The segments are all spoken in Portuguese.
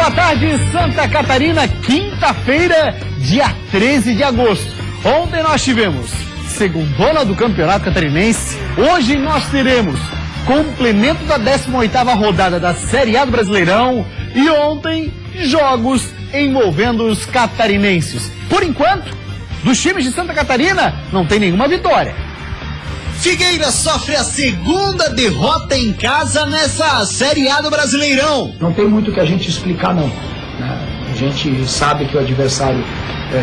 da tarde, Santa Catarina, quinta-feira, dia 13 de agosto. Ontem nós tivemos segundona do Campeonato Catarinense. Hoje nós teremos complemento da 18ª rodada da Série A do Brasileirão. E ontem, jogos envolvendo os catarinenses. Por enquanto, dos times de Santa Catarina, não tem nenhuma vitória. Figueira sofre a segunda derrota em casa nessa Série A do Brasileirão. Não tem muito o que a gente explicar, não. A gente sabe que o adversário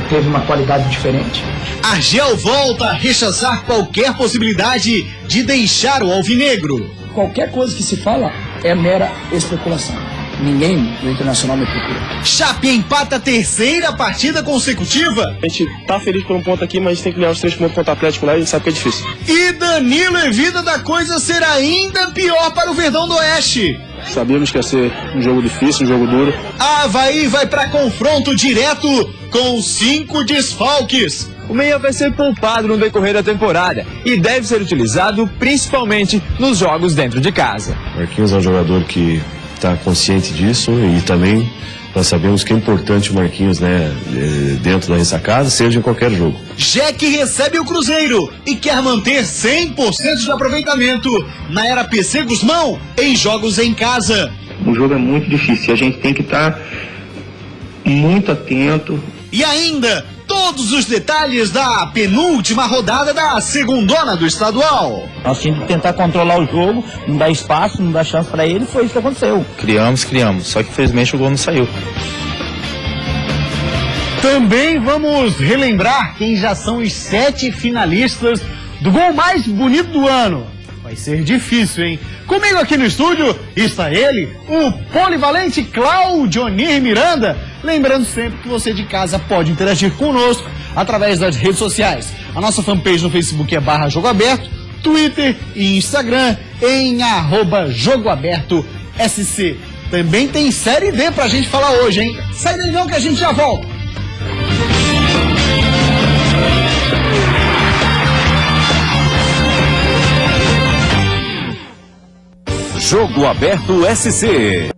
teve uma qualidade diferente. Argel volta a rechaçar qualquer possibilidade de deixar o alvinegro. Qualquer coisa que se fala é mera especulação. Ninguém do Internacional me procura. Chape empata a terceira partida consecutiva. A gente tá feliz por um ponto aqui, mas tem que ganhar os 3 pontos contra o Atlético lá e a gente sabe que é difícil. E Danilo evita da coisa ser ainda pior para o Verdão do Oeste. Sabíamos que ia ser um jogo difícil, um jogo duro. Avaí vai para confronto direto com 5 desfalques. O meia vai ser poupado no decorrer da temporada e deve ser utilizado principalmente nos jogos dentro de casa. Marquinhos é um jogador que está consciente disso e também nós sabemos que é importante o Marquinhos, dentro da ressacada, seja em qualquer jogo. Jack recebe o Cruzeiro e quer manter 100% de aproveitamento na era PC Guzmão em jogos em casa. O jogo é muito difícil, a gente tem que estar muito atento. E ainda, todos os detalhes da penúltima rodada da segundona do estadual. Nós tínhamos que tentar controlar o jogo, não dar espaço, não dar chance para ele, foi isso que aconteceu. Criamos, só que infelizmente o gol não saiu. Também vamos relembrar quem já são os 7 finalistas do gol mais bonito do ano. Vai ser difícil, hein? Comigo aqui no estúdio está ele, o polivalente Claudionir Miranda. Lembrando sempre que você de casa pode interagir conosco através das redes sociais. A nossa fanpage no Facebook é /jogoaberto, Twitter e Instagram em @jogoabertosc. Também tem Série D pra gente falar hoje, hein? Sai daí não que a gente já volta. Jogo Aberto SC.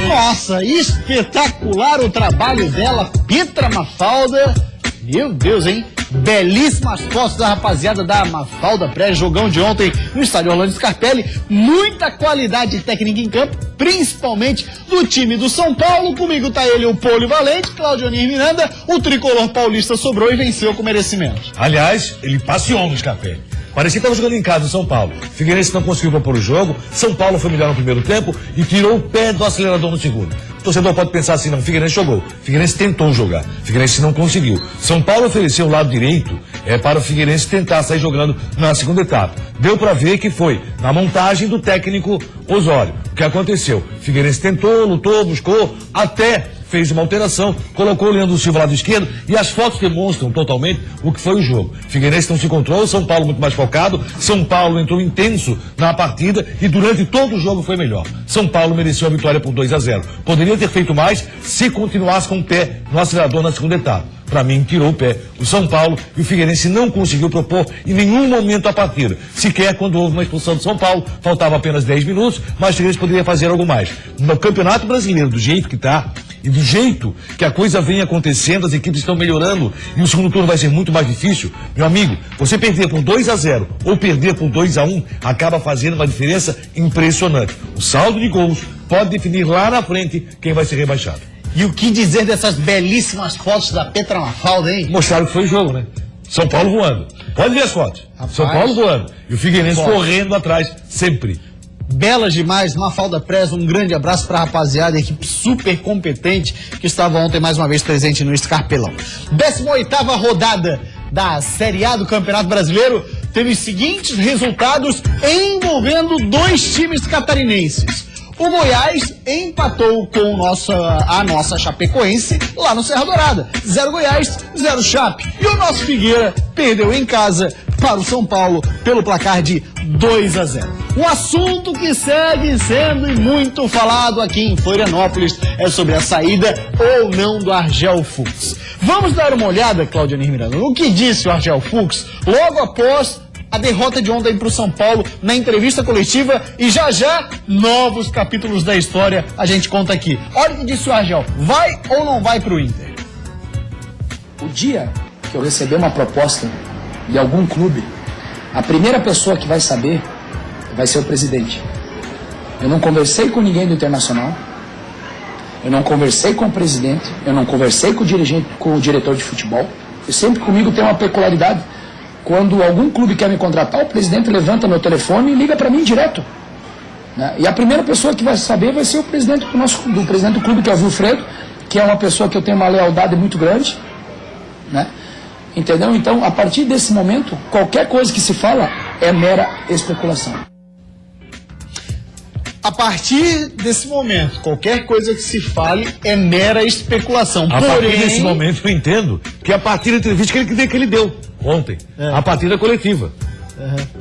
Nossa, espetacular o trabalho dela, Petra Mafalda. Meu Deus, hein? Belíssimas fotos da rapaziada da Mafalda, pré-jogão de ontem no estádio Orlando Scarpelli. Muita qualidade técnica em campo, principalmente do time do São Paulo. Comigo tá ele, o polivalente, Claudionir Miranda. O tricolor paulista sobrou e venceu com merecimento. Aliás, ele passeou no Scarpelli. Parecia que estava jogando em casa, no São Paulo. Figueirense não conseguiu propor o jogo. São Paulo foi melhor no primeiro tempo e tirou o pé do acelerador no segundo. O torcedor pode pensar assim, não, Figueirense jogou. Figueirense tentou jogar. Figueirense não conseguiu. São Paulo ofereceu o lado direito para o Figueirense tentar sair jogando na segunda etapa. Deu para ver que foi na montagem do técnico Osório. O que aconteceu? Figueirense tentou, lutou, buscou, até fez uma alteração, colocou o Leandro Silva lá do esquerdo e as fotos demonstram totalmente o que foi o jogo. Figueirense não se encontrou, São Paulo muito mais focado, São Paulo entrou intenso na partida e durante todo o jogo foi melhor. São Paulo mereceu a vitória por 2-0. Poderia ter feito mais se continuasse com o pé no acelerador na segunda etapa. Para mim, tirou o pé o São Paulo e o Figueirense não conseguiu propor em nenhum momento a partida. Sequer quando houve uma expulsão do São Paulo, faltava apenas 10 minutos, mas o Figueirense poderia fazer algo mais. No Campeonato Brasileiro, do jeito que está, e do jeito que a coisa vem acontecendo, as equipes estão melhorando e o segundo turno vai ser muito mais difícil, meu amigo, você perder por 2-0 ou perder por 2-1 acaba fazendo uma diferença impressionante. O saldo de gols pode definir lá na frente quem vai ser rebaixado. E o que dizer dessas belíssimas fotos da Petra Mafalda, hein? Mostraram que foi jogo, né? São Paulo voando. Pode ver as fotos. Rapaz, São Paulo voando. E o Figueirense foto. correndo atrás, sempre. Belas demais, Mafalda Press, um grande abraço pra rapaziada, equipe super competente que estava ontem mais uma vez presente no Escarpelão. 18ª rodada da Série A do Campeonato Brasileiro teve os seguintes resultados envolvendo 2 times catarinenses. O Goiás empatou com a nossa Chapecoense lá no Serra Dourada. 0 Goiás, 0 Chape. E o nosso Figueira perdeu em casa para o São Paulo pelo placar de 2-0. Um assunto que segue sendo muito falado aqui em Florianópolis é sobre a saída ou não do Argel Fuchs. Vamos dar uma olhada, Claudianir Miranda, no que disse o Argel Fuchs logo após a derrota de ontem para o São Paulo na entrevista coletiva e já novos capítulos da história a gente conta aqui. Olha o que disse o Argel, vai ou não vai para o Inter? O dia que eu receber uma proposta de algum clube, a primeira pessoa que vai saber vai ser o presidente. Eu não conversei com ninguém do Internacional, eu não conversei com o presidente, eu não conversei com o dirigente, com o diretor de futebol. E sempre comigo tem uma peculiaridade. Quando algum clube quer me contratar, o presidente levanta meu telefone e liga para mim direto. Né? E a primeira pessoa que vai saber vai ser o presidente do presidente do clube, que é o Wilfredo, que é uma pessoa que eu tenho uma lealdade muito grande. Né? Entendeu? Então, a partir desse momento, qualquer coisa que se fala é mera especulação. A partir desse momento, qualquer coisa que se fale é mera especulação. A partir desse momento, eu entendo que a partir da entrevista que ele deu ontem, a partir da coletiva.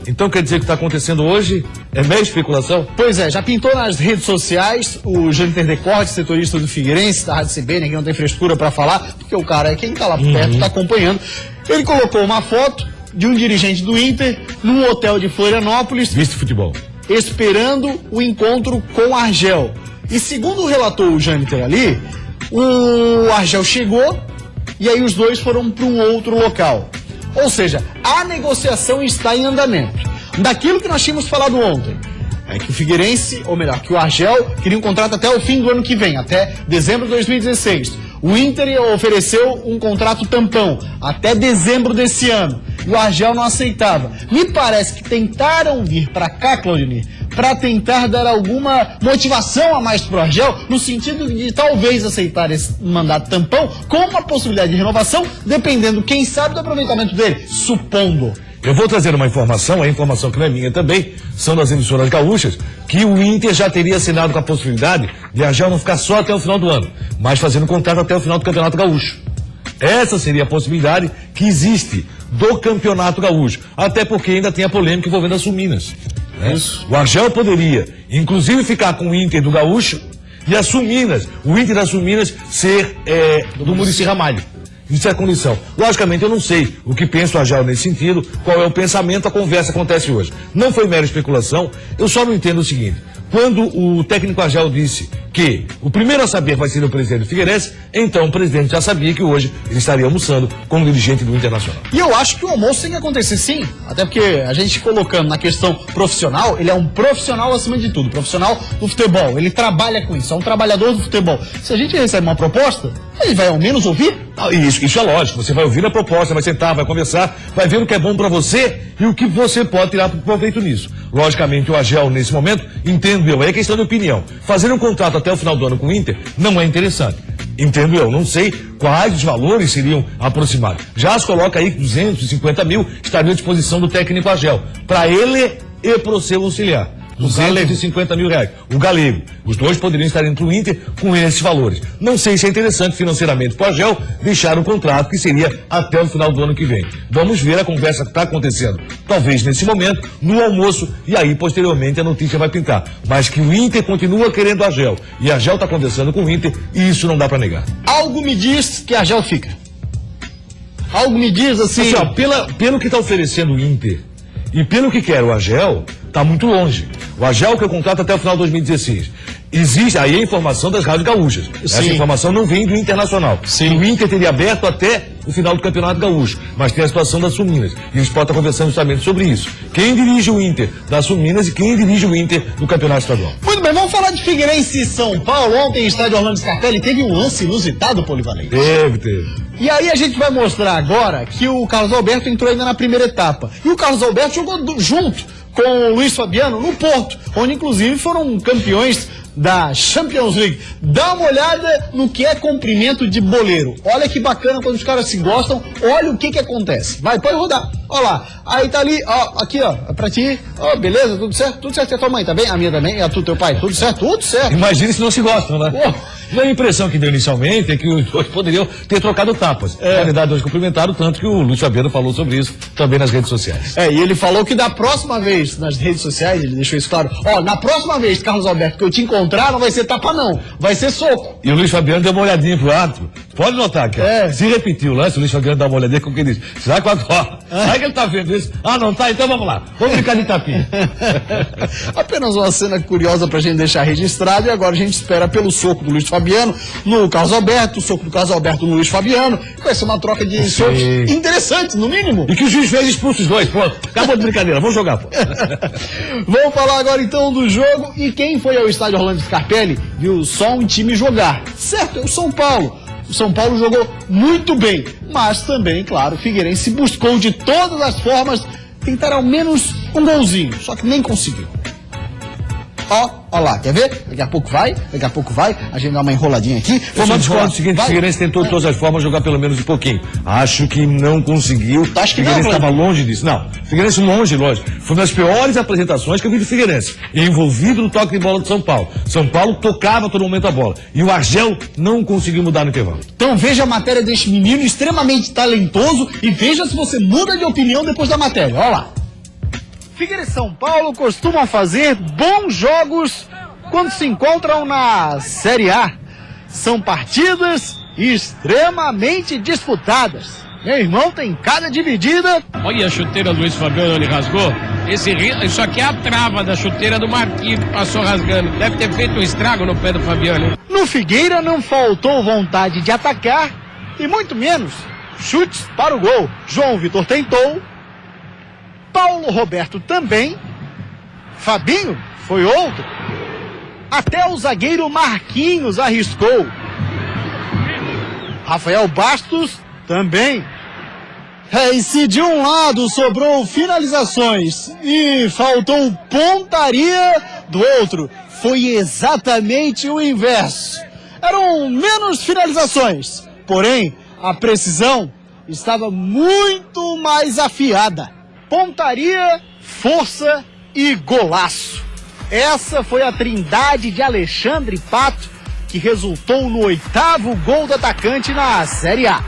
Então quer dizer que está acontecendo hoje é mera especulação? Pois é, já pintou nas redes sociais o Jâniter Decorte, setorista do Figueirense, da Rádio CBN, que não tem frescura para falar, porque o cara é quem está lá perto, está acompanhando. Ele colocou uma foto de um dirigente do Inter num hotel de Florianópolis. Visto futebol. Esperando o encontro com o Argel. E segundo relatou o Jâniter ali, o Argel chegou e aí os dois foram para um outro local. Ou seja, a negociação está em andamento. Daquilo que nós tínhamos falado ontem, é que o Figueirense, ou melhor, que o Argel queria um contrato até o fim do ano que vem, até dezembro de 2016. O Inter ofereceu um contrato tampão até dezembro desse ano. E o Argel não aceitava. Me parece que tentaram vir para cá, Claudinei, para tentar dar alguma motivação a mais para o Argel, no sentido de talvez aceitar esse mandato tampão com uma possibilidade de renovação, dependendo, quem sabe, do aproveitamento dele, supondo. Eu vou trazer uma informação, a informação que não é minha também, são das emissoras gaúchas, que o Inter já teria assinado com a possibilidade de Argel não ficar só até o final do ano, mas fazendo contrato até o final do Campeonato Gaúcho. Essa seria a possibilidade que existe do Campeonato Gaúcho, até porque ainda tem a polêmica envolvendo as Suminas. Né? O Argel poderia, inclusive, ficar com o Inter do Gaúcho e as Suminas, o Inter das Suminas ser do Muricy Ramalho. Isso é a condição. Logicamente, eu não sei o que pensa o Argel nesse sentido, qual é o pensamento, a conversa acontece hoje. Não foi mera especulação, eu só não entendo o seguinte. Quando o técnico Argel disse que o primeiro a saber vai ser o presidente do Figueirense, então o presidente já sabia que hoje ele estaria almoçando como dirigente do Internacional. E eu acho que o almoço tem que acontecer sim, até porque a gente colocando na questão profissional, ele é um profissional acima de tudo, profissional do futebol, ele trabalha com isso, é um trabalhador do futebol. Se a gente recebe uma proposta, ele vai ao menos ouvir? Isso é lógico, você vai ouvir a proposta, vai sentar, vai conversar, vai ver o que é bom para você e o que você pode tirar proveito nisso. Logicamente o Argel nesse momento, entendo eu, é questão de opinião. Fazer um contrato até o final do ano com o Inter não é interessante. Entendo eu, não sei quais os valores seriam aproximados. Já se coloca aí 250 mil estariam à disposição do técnico Argel, para ele e para o seu auxiliar. 250 mil reais. O Galego. Os dois poderiam estar dentro do Inter com esses valores. Não sei se é interessante financeiramente para o Argel deixar um contrato que seria até o final do ano que vem. Vamos ver a conversa que está acontecendo. Talvez nesse momento, no almoço, e aí posteriormente a notícia vai pintar. Mas que o Inter continua querendo o Argel e Argel está conversando com o Inter, e isso não dá para negar. Algo me diz que Argel fica. Algo me diz assim... ó, pelo que está oferecendo o Inter e pelo que quer o Argel, está muito longe. O Argel que eu contrato até o final de 2016. Existe aí a informação das rádios gaúchas. Sim. Essa informação não vem do Internacional. Sim. O Inter teria aberto até o final do Campeonato Gaúcho. Mas tem a situação da Sul-Minas. E a gente pode estar conversando justamente sobre isso. Quem dirige o Inter da Sul-Minas e quem dirige o Inter do Campeonato Estadual. Muito bem, vamos falar de Figueirense e São Paulo. Ontem, em estádio Orlando Scarpelli, teve um lance inusitado, Polivalente. Teve. E aí a gente vai mostrar agora que o Carlos Alberto entrou ainda na primeira etapa. E o Carlos Alberto jogou junto com o Luiz Fabiano no Porto, onde inclusive foram campeões da Champions League. Dá uma olhada no que é comprimento de boleiro. Olha que bacana quando os caras se gostam. Olha o que acontece. Vai, pode rodar. Olha lá. Aí tá ali, ó, aqui, ó, é pra ti. Ó, beleza, tudo certo? Tudo certo. E a tua mãe, tá bem? A minha também? E a tua, teu pai? Tudo certo? Tudo certo. Imagina se não se gostam, né? E a impressão que deu inicialmente é que os dois poderiam ter trocado tapas. Na verdade, hoje cumprimentaram, tanto que o Luiz Fabiano falou sobre isso também nas redes sociais. E ele falou que da próxima vez, nas redes sociais, ele deixou isso claro, ó, na próxima vez, Carlos Alberto, que eu te encontrar, não vai ser tapa não, vai ser soco. E o Luiz Fabiano deu uma olhadinha pro árbitro. Pode notar que se repetiu o lance, o Luiz Fabiano dá uma olhadinha com o que ele diz. Será que será que ele tá vendo isso? Ah, não tá? Então vamos lá. Vamos brincar de tapinha. Apenas uma cena curiosa pra gente deixar registrado, e agora a gente espera pelo soco do Luiz Fabiano no Carlos Alberto, o soco do Carlos Alberto no Luiz Fabiano. Vai ser uma troca de socos interessante, no mínimo. E que o juiz fez expulso os dois. Pô, acabou de brincadeira, vamos jogar, pô. Vamos falar agora então do jogo. E quem foi ao estádio Orlando Scarpelli viu só um time jogar. Certo, é o São Paulo. O São Paulo jogou muito bem, mas também, claro, o Figueirense buscou de todas as formas tentar ao menos um golzinho, só que nem conseguiu. Ó lá, quer ver? Daqui a pouco vai, a gente dá uma enroladinha aqui. Vamos discordar do seguinte, o Figueirense tentou de todas as formas jogar pelo menos um pouquinho. Acho que não conseguiu. Acho que o Figueirense estava longe disso. Não, o Figueirense longe. Foi uma das piores apresentações que eu vi do Figueirense. Envolvido no toque de bola do São Paulo. São Paulo tocava a todo momento a bola. E o Argel não conseguiu mudar no intervalo. Então veja a matéria deste menino extremamente talentoso e veja se você muda de opinião depois da matéria. Olha lá. Figueirense e São Paulo costumam fazer bons jogos quando se encontram na Série A. São partidas extremamente disputadas. Meu irmão, tem cada dividida. Olha a chuteira do Luiz Fabiano, ele rasgou. Isso aqui é a trava da chuteira do Marquinhos que passou rasgando. Deve ter feito um estrago no pé do Fabiano. No Figueira não faltou vontade de atacar e muito menos chutes para o gol. João Vitor tentou. Paulo Roberto também. Fabinho foi outro. Até o zagueiro Marquinhos arriscou. Rafael Bastos também. E se de um lado sobrou finalizações e faltou pontaria, do outro foi exatamente o inverso. Eram menos finalizações, porém a precisão estava muito mais afiada. Pontaria, força e golaço. Essa foi a trindade de Alexandre Pato, que resultou no 8º gol do atacante na Série A.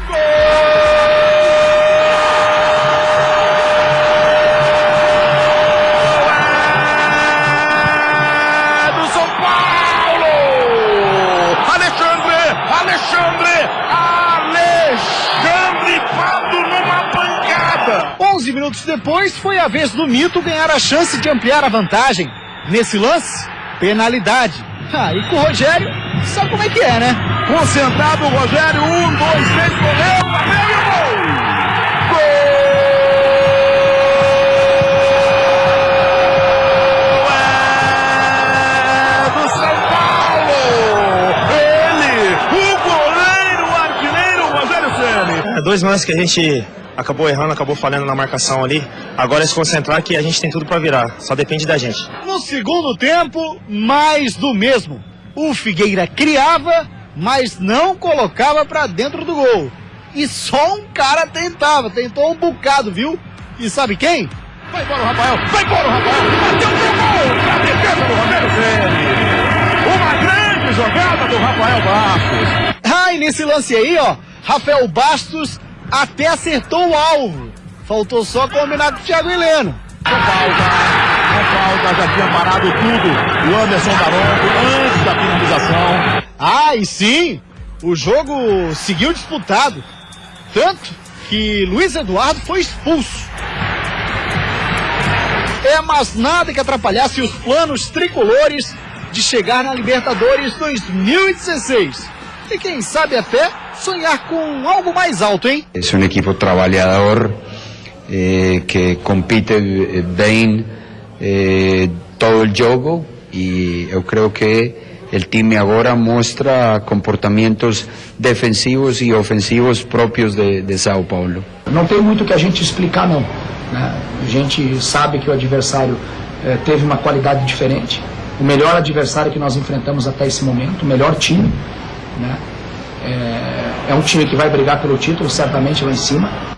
Do São Paulo! Alexandre Pato numa pancada! 11 minutos depois, foi a vez do Mito ganhar a chance de ampliar a vantagem. Nesse lance, penalidade. E com o Rogério, sabe como é que é, né? Concentrado o Rogério, 1, 2, 3, correu, bateu e gol! Do São Paulo! Ele, o goleiro, artilheiro, Rogério Ceni. 2 lances que a gente acabou errando, acabou falhando na marcação ali. Agora é se concentrar que a gente tem tudo para virar, só depende da gente. No segundo tempo, mais do mesmo. O Figueira criava, mas não colocava pra dentro do gol. E só um cara tentou um bocado, viu? E sabe quem? Vai embora o Rafael, bateu pro gol, pra defesa do Rogério Ceni. Uma grande jogada do Rafael Bastos. E nesse lance aí, ó, Rafael Bastos até acertou o alvo. Faltou só combinar com o Thiago Heleno. A falta, já tinha parado tudo. O Anderson Daronco, antes da finalização. E sim, o jogo seguiu disputado. Tanto que Luiz Eduardo foi expulso. Mas nada que atrapalhasse os planos tricolores de chegar na Libertadores 2016. E quem sabe até sonhar com algo mais alto, hein? É um equipo trabalhador que compite bem todo o jogo e eu creio que o time agora mostra comportamentos defensivos e ofensivos próprios de São Paulo. Não tem muito o que a gente explicar, não, né? A gente sabe que o adversário teve uma qualidade diferente. O melhor adversário que nós enfrentamos até esse momento, o melhor time, né? É um time que vai brigar pelo título, certamente lá em cima.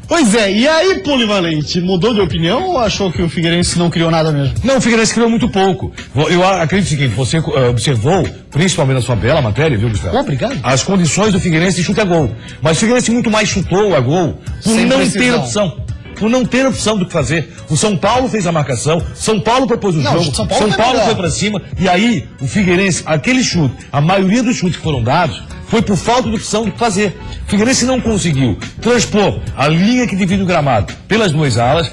Pois é, e aí, Polivalente, mudou de opinião ou achou que o Figueirense não criou nada mesmo? Não, o Figueirense criou muito pouco. Eu acredito o seguinte, você observou, principalmente na sua bela matéria, viu, Gustavo? Obrigado. As condições do Figueirense de chute a gol. Mas o Figueirense muito mais chutou a gol por Sem não precisão. ter opção. Por não ter opção do que fazer. O São Paulo fez a marcação, São Paulo propôs o jogo, São Paulo foi pra cima, e aí o Figueirense, aquele chute, a maioria dos chutes que foram dados, foi por falta de opção do que fazer. O Figueirense não conseguiu transpor a linha que divide o gramado pelas duas alas,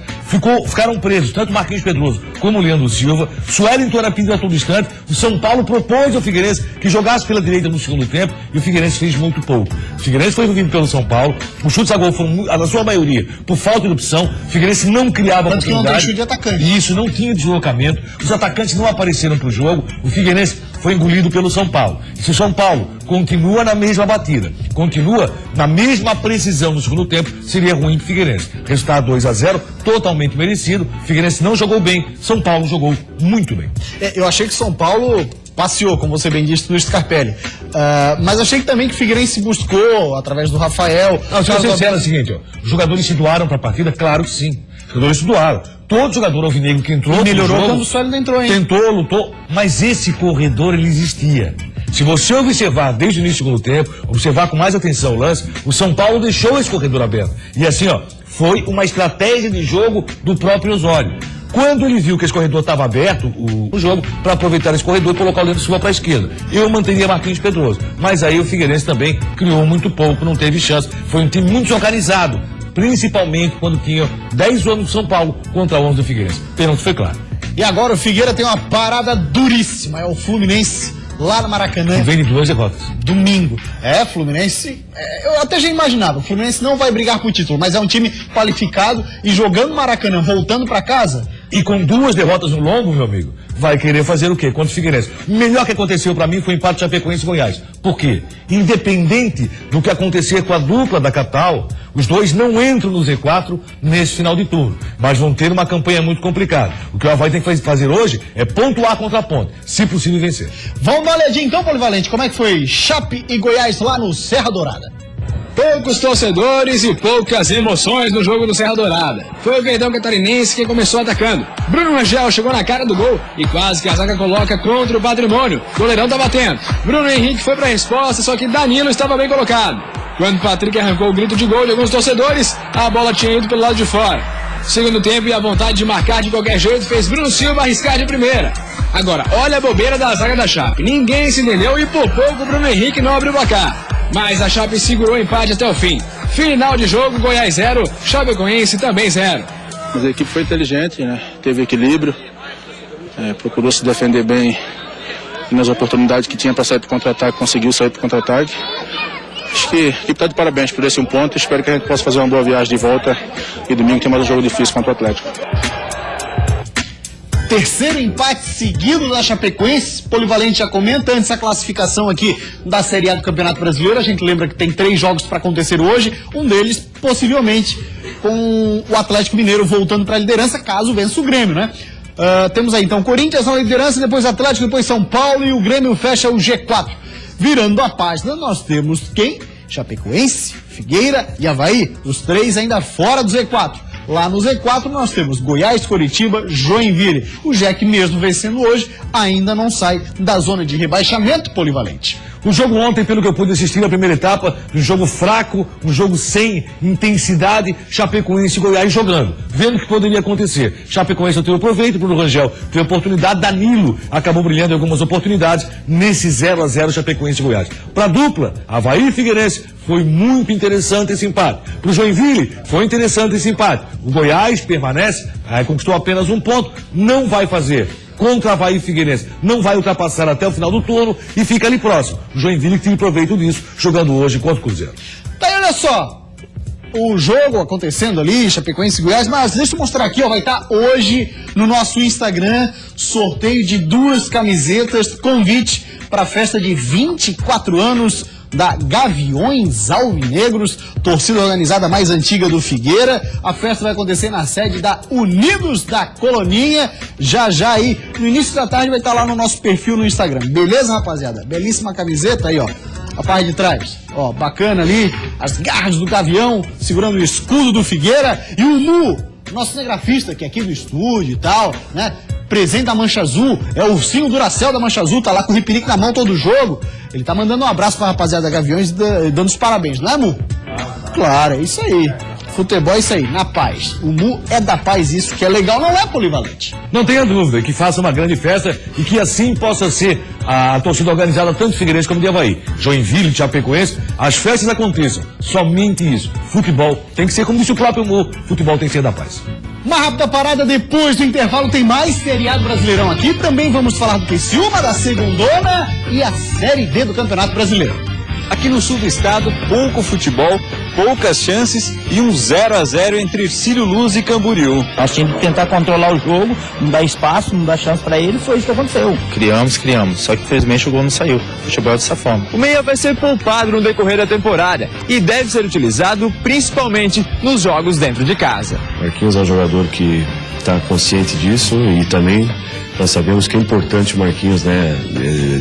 ficaram presos tanto Marquinhos Pedroso como o Leandro Silva, Suelton era pinto a todo instante, o São Paulo propôs ao Figueirense que jogasse pela direita no segundo tempo e o Figueirense fez muito pouco. O Figueirense foi envolvido pelo São Paulo, os chutes a gol foram, na sua maioria, por falta de opção, o Figueirense não criava Tanto que não oportunidade. tem chute de atacante. Isso, não tinha deslocamento, os atacantes não apareceram para o jogo, o Figueirense foi engolido pelo São Paulo. E se o São Paulo continua na mesma batida, continua na mesma precisão no segundo tempo, seria ruim para o Figueirense. Resultado 2-0, totalmente merecido. O Figueirense não jogou bem, São Paulo jogou muito bem. Eu achei que São Paulo passeou, como você bem disse, no Scarpelli. Mas achei que também que o Figueirense buscou, através do Rafael... Não, se você disser o seguinte, ó, os jogadores se doaram para a partida? Claro que sim. Os jogadores se doaram. Todo jogador alvinegro que entrou... melhorou jogo, quando o Suelton entrou, hein? Tentou, lutou, mas esse corredor, ele existia. Se você observar desde o início do segundo tempo, observar com mais atenção o lance, o São Paulo deixou esse corredor aberto. E assim, ó, foi uma estratégia de jogo do próprio Osório. Quando ele viu que esse corredor estava aberto, o jogo, para aproveitar esse corredor e colocar o Leandro Silva para a esquerda. Eu manteria Marquinhos Pedroso. Mas aí o Figueirense também criou muito pouco, não teve chance. Foi um time muito desorganizado, principalmente quando tinha 10 anos do São Paulo contra 11 do Figueirense. Pênalti foi claro. E agora o Figueira tem uma parada duríssima, é o Fluminense lá no Maracanã. Vem de 2 derrotas. Domingo. Fluminense, eu até já imaginava, o Fluminense não vai brigar por título, mas é um time qualificado e jogando no Maracanã, voltando para casa. E com 2 derrotas no lombo, meu amigo, vai querer fazer o quê? Contra o Figueirense. O melhor que aconteceu para mim foi o empate Chapecoense e Goiás. Por quê? Independente do que acontecer com a dupla da capital, os dois não entram no Z4 nesse final de turno, mas vão ter uma campanha muito complicada. O que o Avaí tem que fazer hoje é pontuar contra a Ponte, se possível vencer. Vamos dar uma olhadinha então, Polivalente, como é que foi Chape e Goiás lá no Serra Dourada? Poucos torcedores e poucas emoções no jogo do Serra Dourada. Foi o Verdão Catarinense quem começou atacando. Bruno Rangel chegou na cara do gol e quase que a zaga coloca contra o Patrimônio. O goleirão tá batendo. Bruno Henrique foi pra resposta, só que Danilo estava bem colocado. Quando Patrick arrancou o grito de gol de alguns torcedores, a bola tinha ido pelo lado de fora. Segundo tempo e a vontade de marcar de qualquer jeito fez Bruno Silva arriscar de primeira. Agora, olha a bobeira da zaga da Chape. Ninguém se entendeu e por pouco o Bruno Henrique não abriu o placar. Mas a Chape segurou o empate até o fim. Final de jogo, Goiás 0, Chapecoense também 0. Mas a equipe foi inteligente, né? Teve equilíbrio, procurou se defender bem nas oportunidades que tinha para sair para o contra-ataque, conseguiu sair para o contra-ataque. Acho que a equipe está de parabéns por esse ponto. Espero que a gente possa fazer uma boa viagem de volta e domingo tem mais um jogo difícil contra o Atlético. Terceiro empate seguido da Chapecoense. Polivalente já comenta antes a classificação aqui da Série A do Campeonato Brasileiro. A gente lembra que tem 3 jogos para acontecer hoje. Um deles, possivelmente, com o Atlético Mineiro voltando para a liderança, caso vença o Grêmio, né? Temos aí então Corinthians na liderança, depois Atlético, depois São Paulo e o Grêmio fecha o G4. Virando a página, nós temos quem? Chapecoense, Figueira e Avaí. Os 3 ainda fora do Z4. Lá no Z4 nós temos Goiás, Coritiba, Joinville. O Jack mesmo vencendo hoje ainda não sai da zona de rebaixamento, Polivalente. O jogo ontem, pelo que eu pude assistir na primeira etapa, um jogo fraco, um jogo sem intensidade, Chapecoense e Goiás jogando, vendo o que poderia acontecer. Chapecoense teve proveito, Bruno Rangel teve oportunidade, Danilo acabou brilhando em algumas oportunidades nesse 0-0 Chapecoense e Goiás. Para a dupla, Avaí e Figueirense, foi muito interessante esse empate. Para o Joinville, foi interessante esse empate. O Goiás permanece, conquistou apenas 1 ponto, não vai fazer contra Avaí e Figueirense. Não vai ultrapassar até o final do turno e fica ali próximo. O Joinville tem proveito disso, jogando hoje contra o Cruzeiro. Tá aí, olha só. O jogo acontecendo ali, Chapecoense e Goiás, mas deixa eu mostrar aqui, ó, vai estar hoje no nosso Instagram, sorteio de 2 camisetas, convite para a festa de 24 anos da Gaviões Alvinegros, torcida organizada mais antiga do Figueira. A festa vai acontecer na sede da Unidos da Coloninha, já aí, no início da tarde vai estar lá no nosso perfil no Instagram, beleza, rapaziada? Belíssima camiseta aí, ó. A parte de trás, ó, bacana ali, as garras do Gavião, segurando o escudo do Figueira, e o Mu, nosso cinegrafista, que é aqui do estúdio e tal, né, presente da Mancha Azul, é o ursinho Duracell da Mancha Azul, tá lá com o ripirique na mão todo jogo, ele tá mandando um abraço pra rapaziada da Gaviões e dando os parabéns, não é, Mu? Claro, é isso aí. Futebol é isso aí, na paz. O Mu é da paz, isso que é legal, não é, Polivalente? Não tenha dúvida que faça uma grande festa e que assim possa ser a torcida organizada tanto de Figueirense como de Avaí. Joinville, Chapecoense, as festas aconteçam. Somente isso. Futebol tem que ser, como disse o próprio Mu, futebol tem que ser da paz. Uma rápida parada, depois do intervalo tem mais seriado Brasileirão aqui. Também vamos falar do Criciúma, da Segundona e a Série D do Campeonato Brasileiro. Aqui no sul do estado, pouco futebol, poucas chances e um 0-0 entre Ercílio Luz e Camboriú. Nós tínhamos que tentar controlar o jogo, não dar espaço, não dar chance pra ele, foi isso que aconteceu. Criamos, só que infelizmente o gol não saiu. O futebol é dessa forma. O meia vai ser poupado no decorrer da temporada e deve ser utilizado principalmente nos jogos dentro de casa. Marquinhos é um jogador que está consciente disso e também nós sabemos que é importante o Marquinhos, né,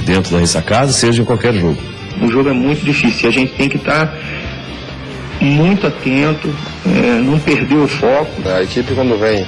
dentro da ressacada, seja em qualquer jogo. O jogo é muito difícil, a gente tem que estar muito atento, não perder o foco. A equipe, quando vem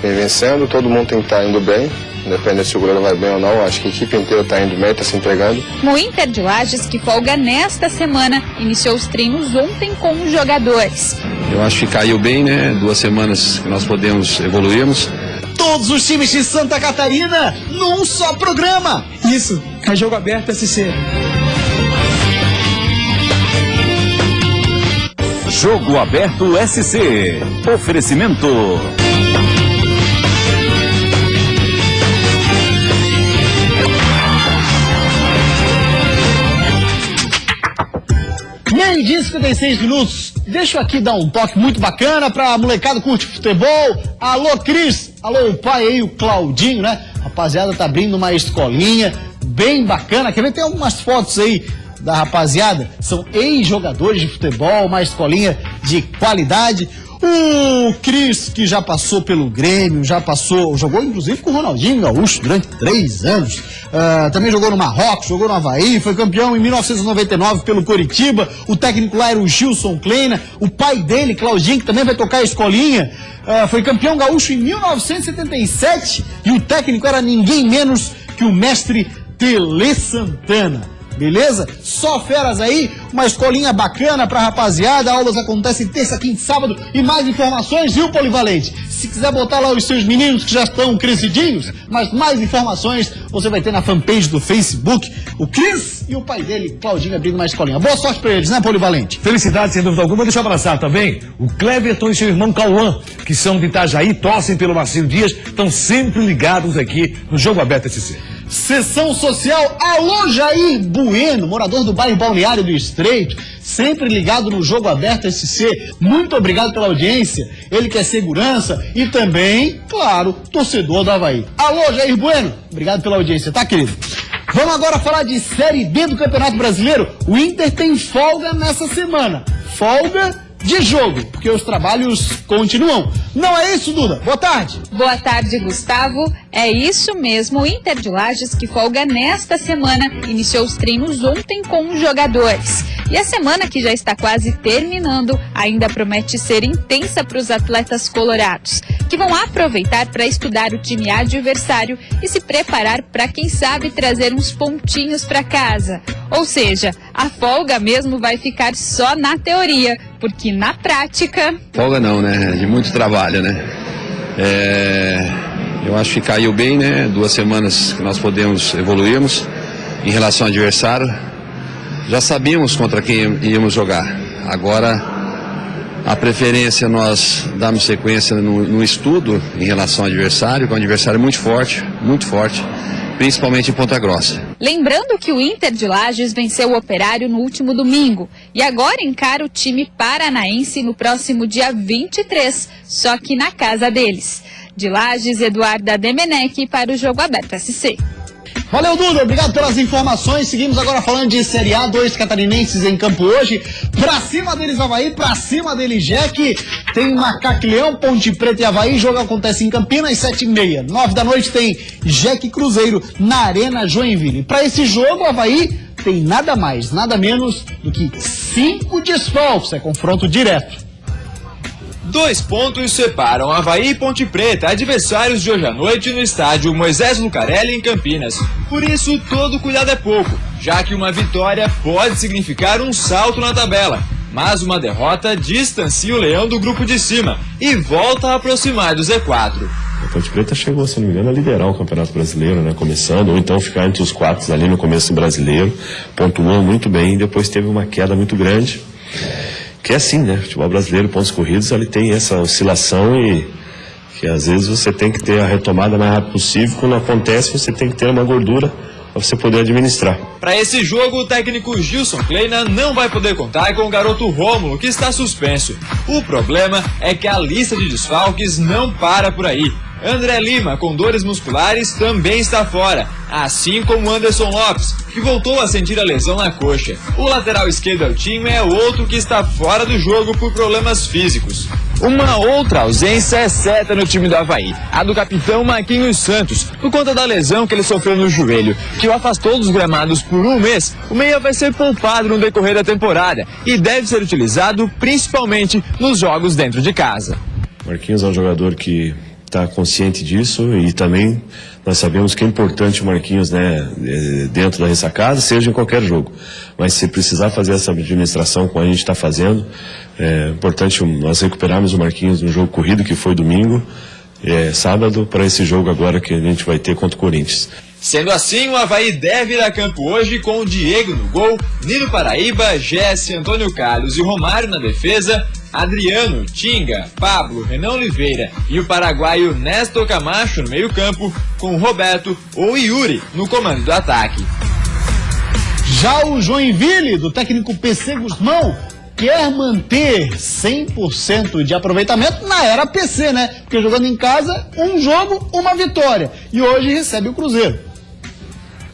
vencendo, todo mundo tem que estar indo bem, independente se o goleiro vai bem ou não. Acho que a equipe inteira está indo bem, está se entregando. O Inter de Lages, que folga nesta semana, iniciou os treinos ontem com os jogadores. Eu acho que caiu bem, né? 2 semanas que nós podemos evoluirmos. Todos os times de Santa Catarina num só programa. Isso, é Jogo Aberto SC. Jogo Aberto SC. Oferecimento. Meio-dia e 56 minutos. Deixa eu aqui dar um toque muito bacana pra molecada que curte futebol. Alô, Cris. Alô, o pai aí, o Claudinho, né? Rapaziada, tá abrindo uma escolinha bem bacana. Quer ver? Tem algumas fotos aí da rapaziada, são ex-jogadores de futebol, uma escolinha de qualidade. O Cris, que já passou pelo Grêmio, jogou inclusive com o Ronaldinho Gaúcho durante 3 anos, também jogou no Marrocos, jogou no Avaí, foi campeão em 1999 pelo Coritiba, o técnico lá era o Gilson Kleina, o pai dele, Claudinho, que também vai tocar a escolinha, foi campeão gaúcho em 1977 e o técnico era ninguém menos que o mestre Tele Santana. Beleza? Só feras aí, uma escolinha bacana pra rapaziada, aulas acontecem terça, quinta e sábado, e mais informações, viu, Polivalente? Se quiser botar lá os seus meninos que já estão crescidinhos, mas mais informações você vai ter na fanpage do Facebook, o Cris e o pai dele, Claudinho, abrindo uma escolinha. Boa sorte pra eles, né, Polivalente? Felicidade, sem dúvida alguma. Deixa eu abraçar também o Cleverton e seu irmão Cauã, que são de Itajaí, torcem pelo Marcelo Dias, estão sempre ligados aqui no Jogo Aberto SC. Sessão social, alô Jair Bueno, morador do bairro Balneário do Estreito, sempre ligado no Jogo Aberto SC, muito obrigado pela audiência, ele que é segurança e também, claro, torcedor do Avaí. Alô Jair Bueno, obrigado pela audiência, tá, querido? Vamos agora falar de Série D do Campeonato Brasileiro. O Inter tem folga nessa semana, folga de jogo, porque os trabalhos continuam. Não é isso, Duda? Boa tarde. Boa tarde, Gustavo. É isso mesmo, o Inter de Lages, que folga nesta semana, iniciou os treinos ontem com os jogadores. E a semana, que já está quase terminando, ainda promete ser intensa para os atletas colorados, que vão aproveitar para estudar o time adversário e se preparar para, quem sabe, trazer uns pontinhos para casa. Ou seja, a folga mesmo vai ficar só na teoria, porque na prática... Folga não, né? De muito trabalho, né? Eu acho que caiu bem, né? 2 semanas que nós podemos evoluirmos em relação ao adversário. Já sabíamos contra quem íamos jogar. Agora, a preferência nós damos sequência no estudo em relação ao adversário, que é um adversário muito forte, muito forte, principalmente em Ponta Grossa. Lembrando que o Inter de Lages venceu o Operário no último domingo e agora encara o time paranaense no próximo dia 23, só que na casa deles. De Lages, Eduarda Demenech para o Jogo Aberto SC. Valeu, Duda, obrigado pelas informações. Seguimos agora falando de Série A, 2 catarinenses em campo hoje. Pra cima deles Avaí, pra cima deles Jack. Tem Macaco Leão, Ponte Preta e Avaí. O jogo acontece em Campinas, 7h30. 9 da noite tem Jack Cruzeiro na Arena Joinville. Pra esse jogo, o Avaí tem nada mais, nada menos do que 5 desfalques. É confronto direto. 2 pontos separam Avaí e Ponte Preta, adversários de hoje à noite no estádio Moisés Lucarelli, em Campinas. Por isso, todo cuidado é pouco, já que uma vitória pode significar um salto na tabela. Mas uma derrota distancia o Leão do grupo de cima e volta a aproximar do Z4. A Ponte Preta chegou, se não me engano, a liderar o Campeonato Brasileiro, né? Começando, ou então ficar entre os 4 ali no começo do Brasileiro. Pontuou muito bem, depois teve uma queda muito grande. Que é assim, né? Futebol brasileiro, pontos corridos, ele tem essa oscilação e que às vezes você tem que ter a retomada mais rápido possível. Quando acontece, você tem que ter uma gordura para você poder administrar. Para esse jogo, o técnico Gilson Kleina não vai poder contar com o garoto Rômulo, que está suspenso. O problema é que a lista de desfalques não para por aí. André Lima, com dores musculares, também está fora, assim como Anderson Lopes, que voltou a sentir a lesão na coxa. O lateral esquerdo Eltinho é outro que está fora do jogo por problemas físicos. Uma outra ausência é certa no time do Avaí, a do capitão Marquinhos Santos, por conta da lesão que ele sofreu no joelho, que o afastou dos gramados por um mês. O meia vai ser poupado no decorrer da temporada e deve ser utilizado principalmente nos jogos dentro de casa. Marquinhos é um jogador que está consciente disso e também nós sabemos que é importante o Marquinhos, né, dentro da ressacada, seja em qualquer jogo. Mas se precisar fazer essa administração como a gente está fazendo, é importante nós recuperarmos o Marquinhos no jogo corrido, que foi domingo, sábado, para esse jogo agora que a gente vai ter contra o Corinthians. Sendo assim, o Avaí deve ir a campo hoje com o Diego no gol, Nino Paraíba, Jesse, Antônio Carlos e Romário na defesa, Adriano, Tinga, Pablo, Renan Oliveira e o paraguaio Néstor Camacho no meio-campo, com Roberto ou Yuri no comando do ataque. Já o Joinville, do técnico PC Guzmão, quer manter 100% de aproveitamento na era PC, né? Porque jogando em casa, um jogo, uma vitória. E hoje recebe o Cruzeiro.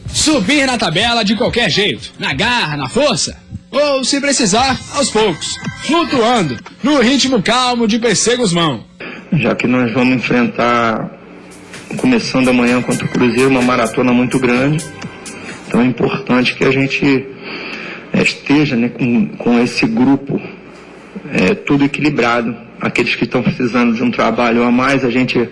Subir na tabela de qualquer jeito, na garra, na força, ou se precisar, aos poucos, flutuando, no ritmo calmo de PC Guzmão. Já que nós vamos enfrentar, começando amanhã contra o Cruzeiro, uma maratona muito grande, então é importante que a gente esteja, né, com esse grupo tudo equilibrado. Aqueles que estão precisando de um trabalho a mais, a gente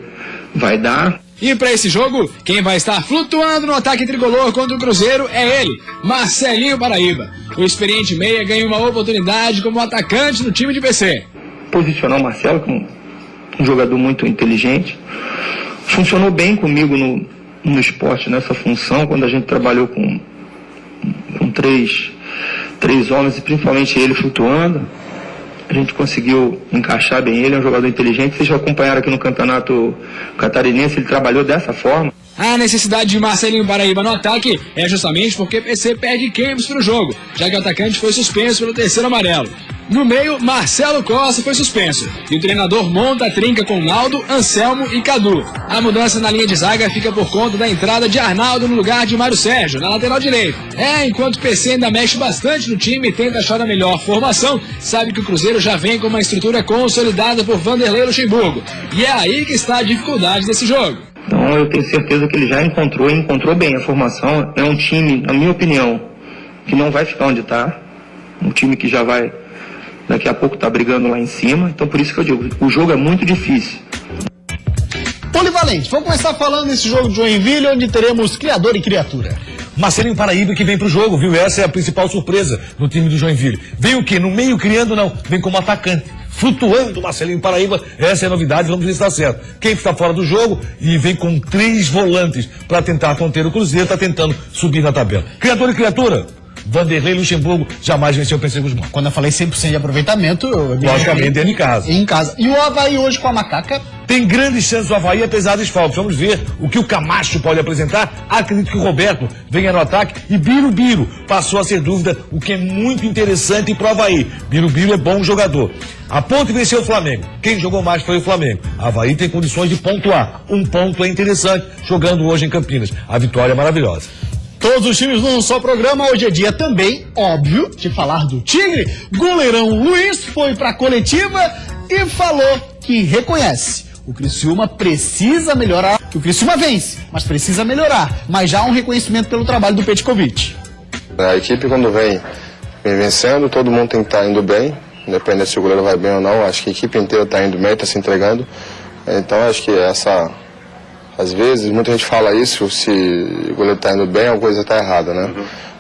vai dar. E para esse jogo, quem vai estar flutuando no ataque tricolor contra o Cruzeiro é ele, Marcelinho Paraíba. O experiente meia ganha uma oportunidade como atacante no time de PC. Posicionar o Marcelo como um jogador muito inteligente. Funcionou bem comigo no esporte, nessa função, quando a gente trabalhou com três homens, e principalmente ele flutuando. A gente conseguiu encaixar bem ele, é um jogador inteligente. Vocês já acompanharam aqui no Campeonato Catarinense, ele trabalhou dessa forma. A necessidade de Marcelinho Paraíba no ataque é justamente porque PC perde Kempis para o jogo, já que o atacante foi suspenso pelo terceiro amarelo. No meio, Marcelo Costa foi suspenso, e o treinador monta a trinca com Naldo, Anselmo e Cadu. A mudança na linha de zaga fica por conta da entrada de Arnaldo no lugar de Mário Sérgio, na lateral direita. Enquanto o PC ainda mexe bastante no time e tenta achar a melhor formação, sabe que o Cruzeiro já vem com uma estrutura consolidada por Vanderlei Luxemburgo. E é aí que está a dificuldade desse jogo. Então eu tenho certeza que ele já encontrou bem a formação. É um time, na minha opinião, que não vai ficar onde está. Um time que já vai, daqui a pouco, tá brigando lá em cima. Então por isso que eu digo, o jogo é muito difícil. Polivalente, vamos começar falando desse jogo de Joinville, onde teremos criador e criatura. Marcelinho Paraíba que vem pro jogo, viu? Essa é a principal surpresa no time do Joinville. Vem o quê? No meio criando, não. Vem como atacante. Flutuando Marcelinho Paraíba, essa é a novidade, vamos ver se está certo. Quem está fora do jogo e vem com 3 volantes para tentar conter o Cruzeiro, está tentando subir na tabela. Criador e criatura, Vanderlei Luxemburgo jamais venceu o PC Guzmão. Quando eu falei 100% de aproveitamento, logicamente dentro de casa. Em casa. E o Avaí hoje com a Macaca Tem grandes chances do Avaí, apesar dos desfalques. Vamos ver o que o Camacho pode apresentar. Acredito que o Roberto venha no ataque. E Birubiru passou a ser dúvida, o que é muito interessante para o Avaí. Birubiru é bom jogador. A Ponte venceu o Flamengo. Quem jogou mais foi o Flamengo. A Avaí tem condições de pontuar. Um ponto é interessante, jogando hoje em Campinas. A vitória é maravilhosa. Todos os times num só programa. Hoje é dia também, óbvio, de falar do Tigre. Goleirão Luiz foi pra coletiva e falou que reconhece. O Criciúma precisa melhorar. Que o Criciúma vence, mas precisa melhorar. Mas já há um reconhecimento pelo trabalho do Petkovic. A equipe, quando vem vencendo, todo mundo tem que estar indo bem. Independente se o goleiro vai bem ou não. Acho que a equipe inteira está indo bem, está se entregando. Então acho que às vezes, muita gente fala isso, se o goleiro está indo bem, alguma coisa está errada, né?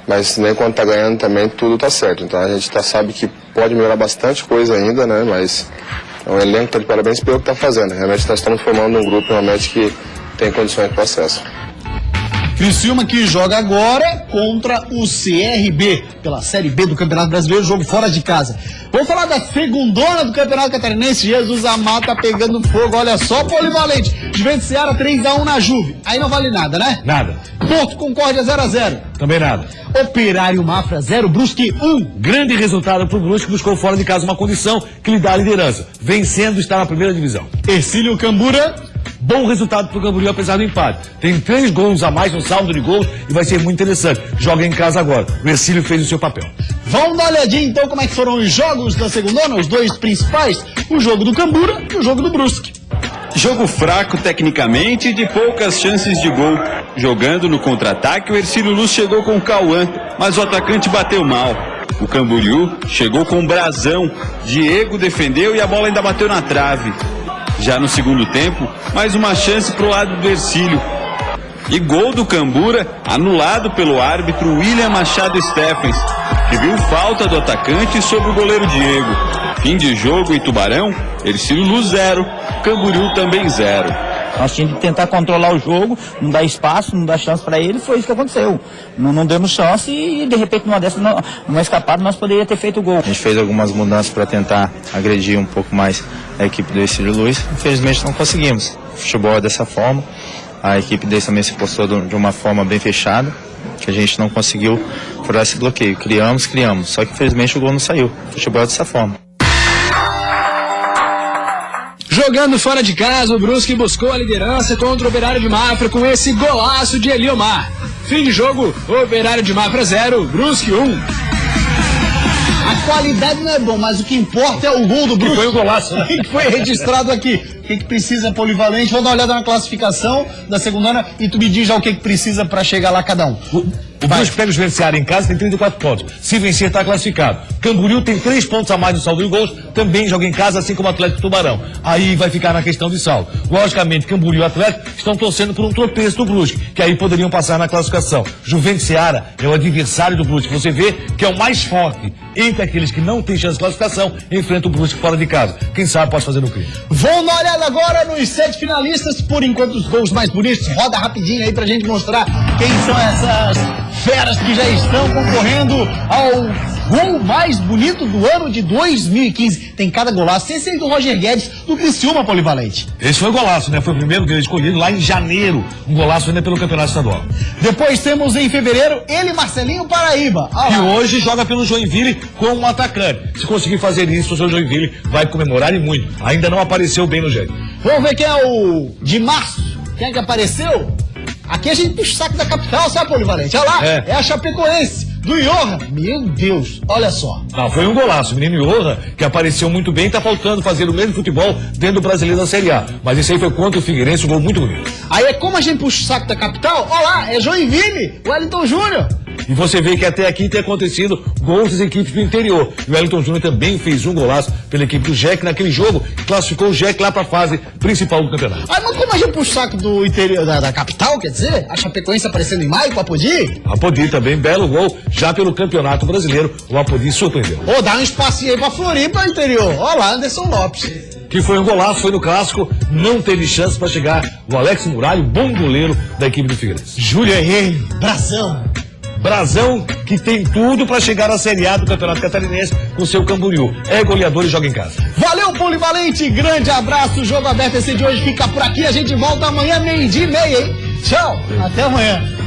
Mas nem quando está ganhando também, tudo está certo. Então a gente sabe que pode melhorar bastante coisa ainda, né? Mas o elenco está de parabéns pelo que está fazendo. Realmente nós estamos formando um grupo realmente que tem condições de processo. Criciúma que joga agora contra o CRB, pela Série B do Campeonato Brasileiro, jogo fora de casa. Vamos falar da segundona do Campeonato Catarinense. Jesus Amado tá pegando fogo, olha só, polivalente. Juventus Ceará 3-1 na Juve. Aí não vale nada, né? Nada. Porto Concórdia 0-0. Também nada. Operário Mafra 0, Brusque 1. Grande resultado pro Brusque, que buscou fora de casa uma condição que lhe dá a liderança. Vencendo, está na primeira divisão. Ercílio Cambura. Bom resultado pro Camboriú, apesar do empate. Tem 3 gols a mais no saldo de gols e vai ser muito interessante. Joga em casa agora. O Ercílio fez o seu papel. Vamos dar uma olhadinha então como é que foram os jogos da segundona, os dois principais. O jogo do Cambura e o jogo do Brusque. Jogo fraco tecnicamente e de poucas chances de gol. Jogando no contra-ataque, o Ercílio Luz chegou com o Cauã, mas o atacante bateu mal. O Camboriú chegou com o Brazão. Diego defendeu e a bola ainda bateu na trave. Já no segundo tempo, mais uma chance pro lado do Ercílio. E gol do Cambura, anulado pelo árbitro William Machado Stephens, que viu falta do atacante sobre o goleiro Diego. Fim de jogo em Tubarão, Ercílio Luz 0, Camboriú também 0. Nós tínhamos que tentar controlar o jogo, não dar espaço, não dar chance para ele, foi isso que aconteceu. Não demos chance e de repente numa escapada nós poderíamos ter feito o gol. A gente fez algumas mudanças para tentar agredir um pouco mais a equipe do Ercílio Luz, infelizmente não conseguimos. O futebol é dessa forma, a equipe deles também se postou de uma forma bem fechada, que a gente não conseguiu furar esse bloqueio. Criamos, só que infelizmente o gol não saiu. O futebol é dessa forma. Jogando fora de casa, o Brusque buscou a liderança contra o Operário de Mafra com esse golaço de Eliomar. Fim de jogo, Operário de Mafra 0, Brusque 1. A qualidade não é bom, mas o que importa é o gol do Brusque. Que foi o golaço, né? Que foi registrado aqui. O que precisa é polivalente. Vou dar uma olhada na classificação da segundona e tu me diz já o que precisa para chegar lá cada um. O Brusque pega o Juventus Ceará em casa, tem 34 pontos. Se vencer, está classificado. Camboriú tem 3 pontos a mais no saldo de gols, também joga em casa, assim como o Atlético Tubarão. Aí vai ficar na questão de saldo. Logicamente, Camboriú e o Atlético estão torcendo por um tropeço do Brusque, que aí poderiam passar na classificação. Juventus Ceará é o adversário do Brusque. Você vê que é o mais forte entre aqueles que não têm chance de classificação, enfrenta o Brusque fora de casa. Quem sabe pode fazer no crime. Vamos dar uma olhada agora nos 7 finalistas, por enquanto os gols mais bonitos. Roda rapidinho aí pra gente mostrar quem são essas feras que já estão concorrendo ao gol mais bonito do ano de 2015. Tem cada golaço. Esse aí do Roger Guedes, do Criciúma polivalente. Esse foi o golaço, né? Foi o primeiro dele escolhido lá em janeiro. Um golaço ainda pelo Campeonato Estadual. Depois temos em fevereiro ele, Marcelinho Paraíba. E hoje joga pelo Joinville como um atacante. Se conseguir fazer isso, o seu Joinville vai comemorar e muito. Ainda não apareceu bem no jeito. Vamos ver quem é o de março. Quem é que apareceu? Aqui a gente puxa o saco da capital, sabe, polivalente? Olha lá, é a Chapecoense, do Iorra. Meu Deus, olha só. Não, foi um golaço. O menino Iorra, que apareceu muito bem, tá faltando fazer o mesmo futebol dentro do Brasileiro da Série A. Mas esse aí foi contra o Figueirense, um gol muito bonito. Aí é como a gente puxa o saco da capital, olha lá, é Joinville, Wellington Júnior. E você vê que até aqui tem acontecido gols das equipes do interior. E o Wellington Júnior também fez um golaço pela equipe do Jack naquele jogo, que classificou o Jack lá para a fase principal do campeonato. Mas como a gente puxa o saco do interior, da capital, quer dizer? A Chapecoense aparecendo em maio com o Apodi? Apodi também, belo gol, já pelo Campeonato Brasileiro, o Apodi surpreendeu. Dá um espacinho aí pra Floripa, interior. Olha lá, Anderson Lopes. Que foi um golaço, foi no clássico, não teve chance para chegar o Alex Muralha, bom goleiro da equipe do Figueirense. Júlio Henrique, Brazão. Brasão, que tem tudo para chegar à Série A do Campeonato Catarinense com seu Camboriú. É goleador e joga em casa. Valeu, Polivalente, grande abraço, o Jogo Aberto esse de hoje fica por aqui, a gente volta amanhã 12:30, hein? Tchau, até amanhã.